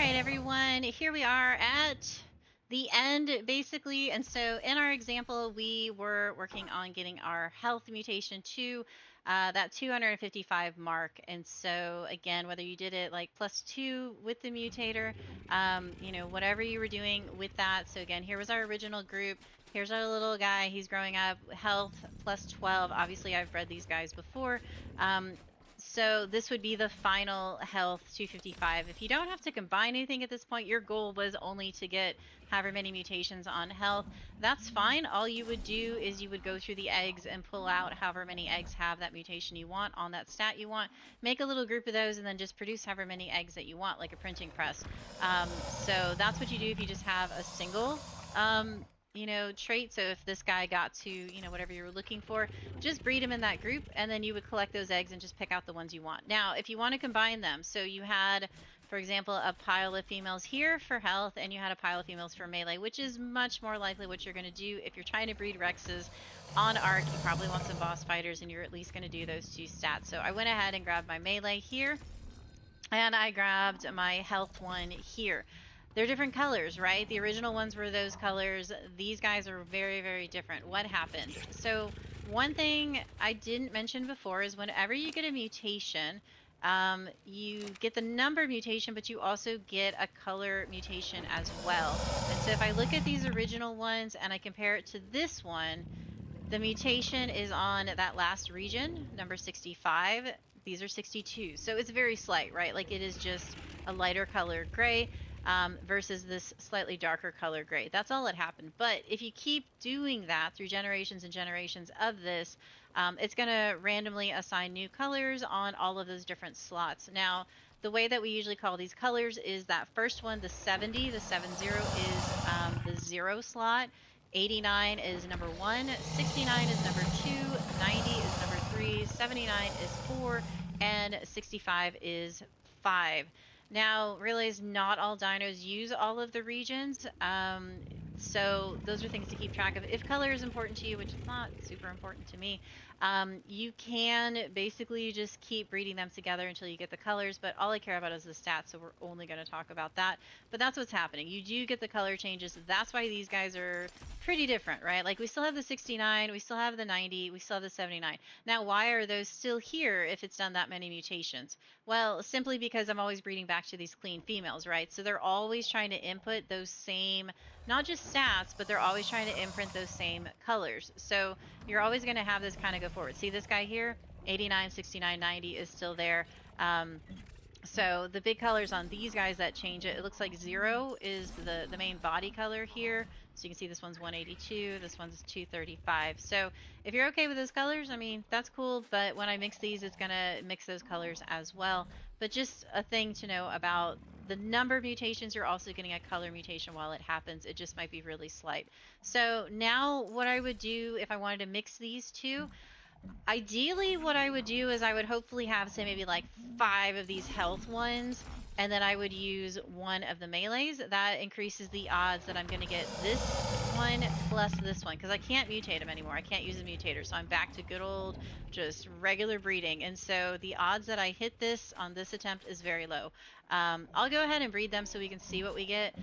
right, everyone, here we are at the end, basically. And so in our example, we were working on getting our health mutation to that 255 mark. And so again, whether you did it like +2 with the mutator, whatever you were doing with that. So again, here was our original group. Here's our little guy. He's growing up. Health +12. Obviously, I've read these guys before. So this would be the final health 255. If you don't have to combine anything at this point, your goal was only to get however many mutations on health. That's fine. All you would do is you would go through the eggs and pull out however many eggs have that mutation you want on that stat you want. Make a little group of those and then just produce however many eggs that you want, like a printing press. So that's what you do if you just have a single trait. So if this guy got to, whatever you were looking for, just breed them in that group, and then you would collect those eggs and just pick out the ones you want. Now, if you want to combine them, so you had, for example, a pile of females here for health, and you had a pile of females for melee, which is much more likely what you're going to do if you're trying to breed Rexes on Arc. You probably want some boss fighters, and you're at least going to do those two stats. So I went ahead and grabbed my melee here, and I grabbed my health one here. They're different colors, right? The original ones were those colors. These guys are very, very different. What happened? So one thing I didn't mention before is whenever you get a mutation, you get the number mutation, but you also get a color mutation as well. And so if I look at these original ones and I compare it to this one, the mutation is on that last region, number 65. These are 62. So it's very slight, right? Like it is just a lighter color gray versus this slightly darker color gray. That's all that happened. But if you keep doing that through generations and generations of this, it's going to randomly assign new colors on all of those different slots. Now, the way that we usually call these colors is that first one, the 70, the 70 is the 0 slot. 89 is number 1, 69 is number 2, 90 is number 3, 79 is 4, and 65 is 5. Now, realize not all dinos use all of the regions, so those are things to keep track of. If color is important to you, which is not super important to me, you can basically just keep breeding them together until you get the colors, but all I care about is the stats, so we're only going to talk about that. But that's what's happening. You do get the color changes. That's why these guys are pretty different, right? Like we still have the 69, we still have the 90, we still have the 79. Now, why are those still here if it's done that many mutations? Well, simply because I'm always breeding back to these clean females, right? So they're always trying to input those same, not just stats, but they're always trying to imprint those same colors. So you're always going to have this kind of go forward. See this guy here? 89, 69, 90 is still there. So the big colors on these guys that change it, it looks like 0 is the main body color here. So you can see this one's 182, this one's 235. So if you're okay with those colors, I mean, that's cool. But when I mix these, it's going to mix those colors as well. But just a thing to know about the number of mutations, you're also getting a color mutation while it happens. It just might be really slight. So now what I would do if I wanted to mix these two, ideally what I would do is I would hopefully have, say, maybe like 5 of these health ones, and then I would use 1 of the melees. That increases the odds that I'm going to get this one plus this one, because I can't mutate them anymore. I can't use a mutator, so I'm back to good old just regular breeding. And so the odds that I hit this on this attempt is very low. I'll go ahead and breed them so we can see what we get,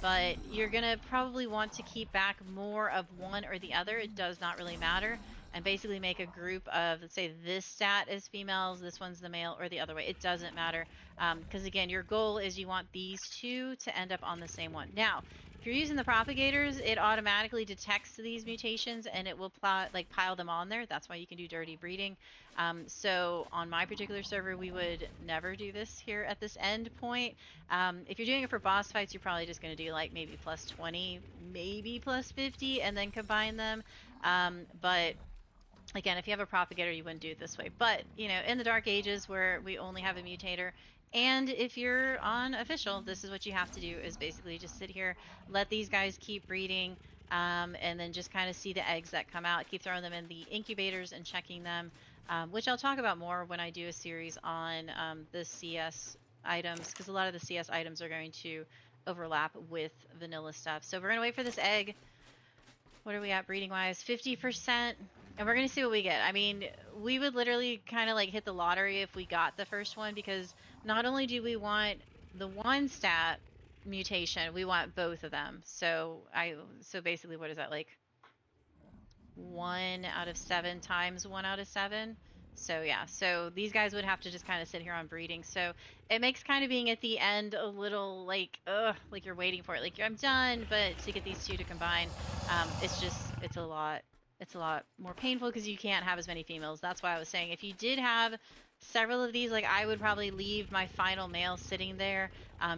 but you're going to probably want to keep back more of one or the other. It does not really matter. And basically make a group of, let's say this stat is females, this one's the male, or the other way. It doesn't matter. Because again, your goal is you want these two to end up on the same one. Now, if you're using the propagators, it automatically detects these mutations and it will pile them on there. That's why you can do dirty breeding. So on my particular server, we would never do this here at this end point. If you're doing it for boss fights, you're probably just going to do like maybe +20, maybe +50, and then combine them. But again, if you have a propagator, you wouldn't do it this way. But, in the dark ages where we only have a mutator, and if you're on official, this is what you have to do, is basically just sit here, let these guys keep breeding, and then just kind of see the eggs that come out. Keep throwing them in the incubators and checking them, which I'll talk about more when I do a series on the CS items, because a lot of the CS items are going to overlap with vanilla stuff. So we're going to wait for this egg. What are we at breeding wise? 50%. And we're going to see what we get. I mean, we would literally kind of like hit the lottery if we got the first one, because not only do we want the one stat mutation, we want both of them. So basically, what is that like? 1 out of 7 times 1 out of 7. So yeah, so these guys would have to just kind of sit here on breeding. So it makes kind of being at the end a little like, ugh, like you're waiting for it. Like I'm done, but to get these two to combine, it's a lot more painful because you can't have as many females. That's why I was saying if you did have several of these, like I would probably leave my final male sitting there,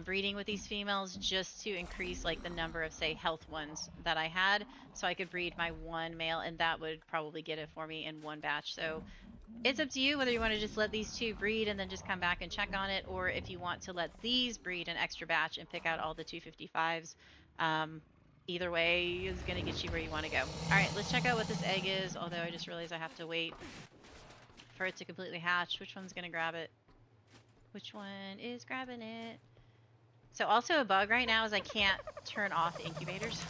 breeding with these females just to increase like the number of say health ones that I had so I could breed my one male, and that would probably get it for me in one batch. So it's up to you whether you want to just let these two breed and then just come back and check on it, or if you want to let these breed an extra batch and pick out all the 255s. Um, Either way is going to get you where you want to go. All right, let's check out what this egg is, although I just realized I have to wait for it to completely hatch. Which one's going to grab it? Which one is grabbing it? So also a bug right now is I can't turn off incubators.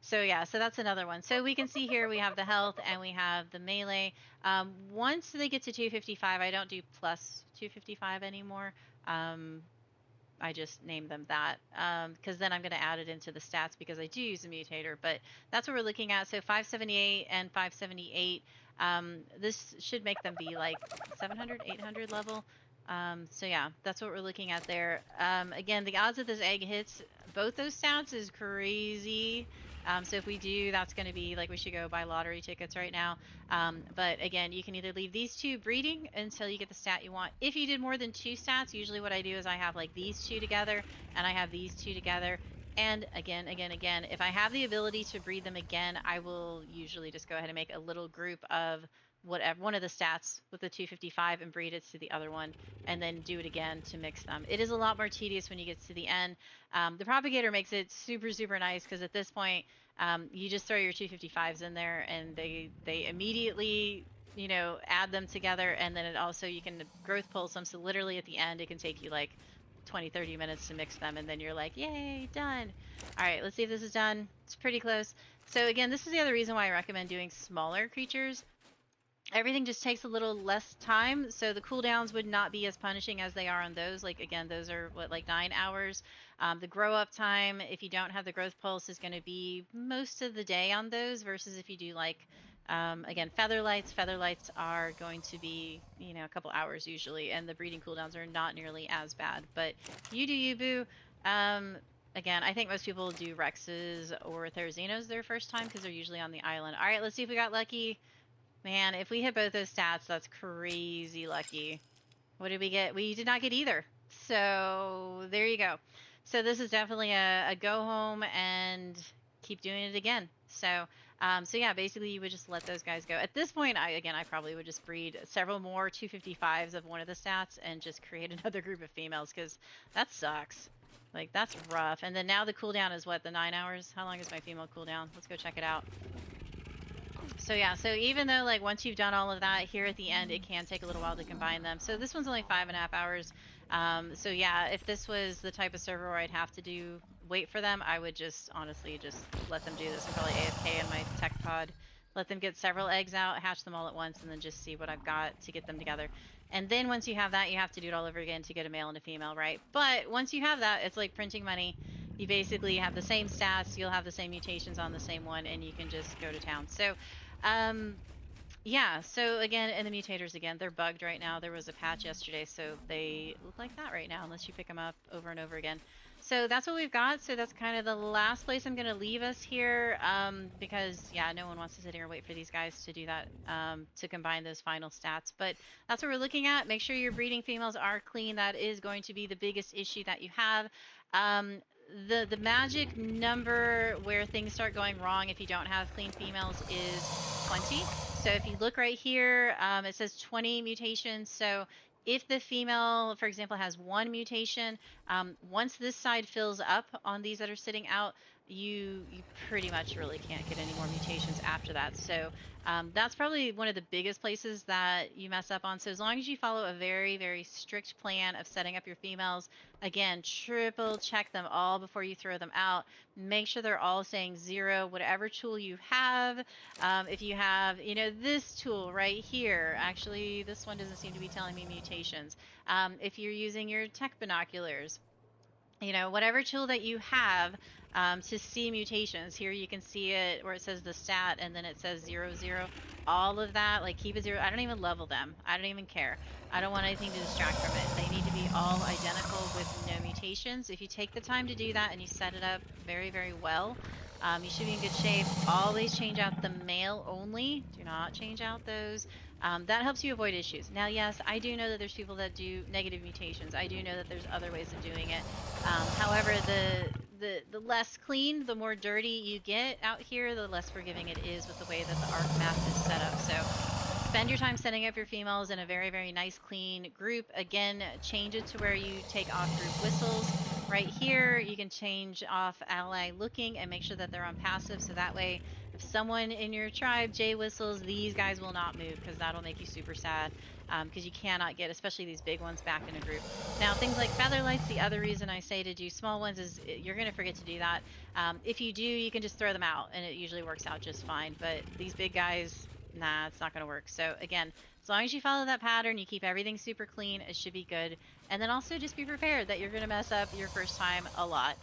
So yeah, so that's another one. So we can see here we have the health and we have the melee. Once they get to 255, I don't do plus 255 anymore. Um, I just name them that because then I'm going to add it into the stats because I do use a mutator. But that's what we're looking at. So 578 and 578. This should make them be like 700, 800 level. So yeah, that's what we're looking at there. Again, the odds that this egg hits both those stats is crazy. So if we do, that's going to be like we should go buy lottery tickets right now. But again, you can either leave these two breeding until you get the stat you want. If you did more than two stats, usually what I do is I have like these two together and I have these two together. And again, if I have the ability to breed them again, I will usually just go ahead and make a little group of whatever one of the stats with the 255 and breed it to the other one and then do it again to mix them. It is a lot more tedious when you get to the end. The propagator makes it super, super nice because at this point, you just throw your 255s in there and they immediately add them together, and then it also you can growth pulse them, so literally at the end it can take you like 20-30 minutes to mix them, and then you're like, yay, done. All right, let's see if this is done. It's pretty close. So again, this is the other reason why I recommend doing smaller creatures. Everything just takes a little less time, so the cooldowns would not be as punishing as they are on those. Like again, those are what, like 9 hours. The grow up time, if you don't have the growth pulse, is going to be most of the day on those, versus if you do like again featherlights. Featherlights are going to be a couple hours usually, and the breeding cooldowns are not nearly as bad. But you do you, boo. Again, I think most people do Rexes or Therazinos their first time because they're usually on the island. All right, let's see if we got lucky. Man, if we hit both those stats, that's crazy lucky. What did we get? We did not get either. So there you go. So this is definitely a go home and keep doing it again. So yeah, basically you would just let those guys go. At this point, I probably would just breed several more 255s of one of the stats and just create another group of females because that sucks. Like that's rough. And then now the cooldown is what, the 9 hours? How long is my female cooldown? Let's go check it out. So yeah, so even though like once you've done all of that, here at the end it can take a little while to combine them. So this one's only 5.5 hours. So yeah, if this was the type of server where I'd have to wait for them, I would just honestly just let them do this. I'm probably AFK in my tech pod. Let them get several eggs out, hatch them all at once, and then just see what I've got to get them together. And then once you have that, you have to do it all over again to get a male and a female, right? But once you have that, it's like printing money. You basically have the same stats, you'll have the same mutations on the same one, and you can just go to town. So um, yeah, so again, and the mutators again, they're bugged right now. There was a patch yesterday, so they look like that right now, unless you pick them up over and over again. So that's what we've got. So that's kind of the last place I'm going to leave us here, because, yeah, no one wants to sit here and wait for these guys to do that, to combine those final stats. But that's what we're looking at. Make sure your breeding females are clean. That is going to be the biggest issue that you have. Um, the magic number where things start going wrong if you don't have clean females is 20. So if you look right here, it says 20 mutations. So if the female, for example, has one mutation, once this side fills up on these that are sitting out, you pretty much really can't get any more mutations after that. So that's probably one of the biggest places that you mess up on. So as long as you follow a very, very strict plan of setting up your females, again, triple check them all before you throw them out. Make sure they're all saying 0, whatever tool you have. If you have, this tool right here, actually, this one doesn't seem to be telling me mutations. If you're using your tech binoculars, whatever tool that you have to see mutations. Here you can see it where it says the stat and then it says 0, 0. All of that, like keep it 0. I don't even level them. I don't even care. I don't want anything to distract from it. They need to be all identical with no mutations. If you take the time to do that and you set it up very, very well, you should be in good shape. Always change out the male only. Do not change out those. That helps you avoid issues. Now, yes, I do know that there's people that do negative mutations. I do know that there's other ways of doing it. However, the less clean, the more dirty you get out here, the less forgiving it is with the way that the arc map is set up. So spend your time setting up your females in a very, very nice, clean group. Again, change it to where you take off group whistles. Right here, you can change off ally looking and make sure that they're on passive. So that way, if someone in your tribe J whistles, these guys will not move because that'll make you super sad because you cannot get, especially these big ones, back in a group. Now, things like featherlights, the other reason I say to do small ones is you're going to forget to do that. If you do, you can just throw them out and it usually works out just fine. But these big guys, nah, it's not going to work. So again, as long as you follow that pattern, you keep everything super clean, it should be good. And then also just be prepared that you're going to mess up your first time a lot.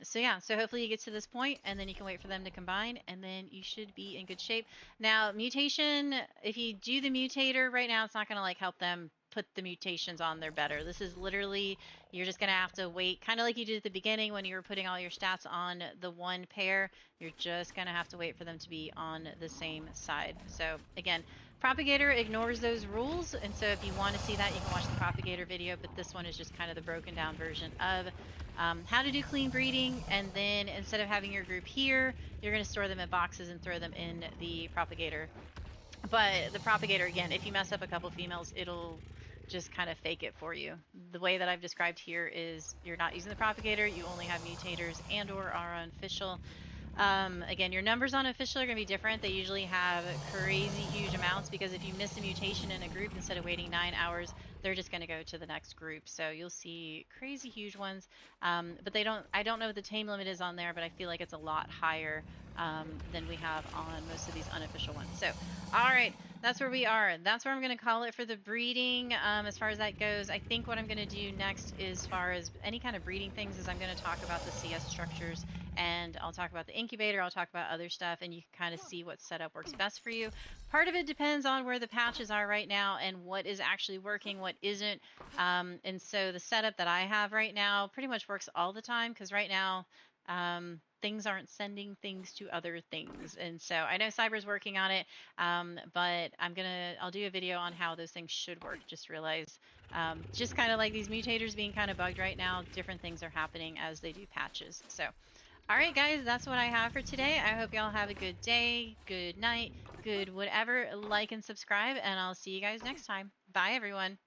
So yeah, so hopefully you get to this point and then you can wait for them to combine and then you should be in good shape. Now, mutation, if you do the mutator right now, it's not going to like help them put the mutations on there better. This is literally, you're just going to have to wait, kind of like you did at the beginning when you were putting all your stats on the one pair. You're just going to have to wait for them to be on the same side. So again, Propagator ignores those rules, and so if you want to see that, you can watch the Propagator video, but this one is just kind of the broken down version of how to do clean breeding, and then instead of having your group here, you're going to store them in boxes and throw them in the Propagator. But the Propagator, again, if you mess up a couple females, it'll just kind of fake it for you. The way that I've described here is you're not using the Propagator, you only have mutators and or are unofficial. Again, your numbers on official are going to be different. They usually have crazy huge amounts because if you miss a mutation in a group, instead of waiting 9 hours, they're just going to go to the next group. So you'll see crazy huge ones. But I don't know what the tame limit is on there, but I feel like it's a lot higher than we have on most of these unofficial ones. So, all right, that's where we are. That's where I'm going to call it for the breeding. As far as that goes, I think what I'm going to do next, as far as any kind of breeding things, is I'm going to talk about the CS structures and I'll talk about the incubator, I'll talk about other stuff, and you can kind of see what setup works best for you. Part of it depends on where the patches are right now and what is actually working, what isn't. And so the setup that I have right now pretty much works all the time because right now things aren't sending things to other things. And so I know Cyber's working on it, but I'll do a video on how those things should work. Just realize just kind of like these mutators being kind of bugged right now, different things are happening as they do patches. So all right, guys, that's what I have for today. I hope y'all have a good day, good night, good whatever. Like and subscribe, and I'll see you guys next time. Bye, everyone.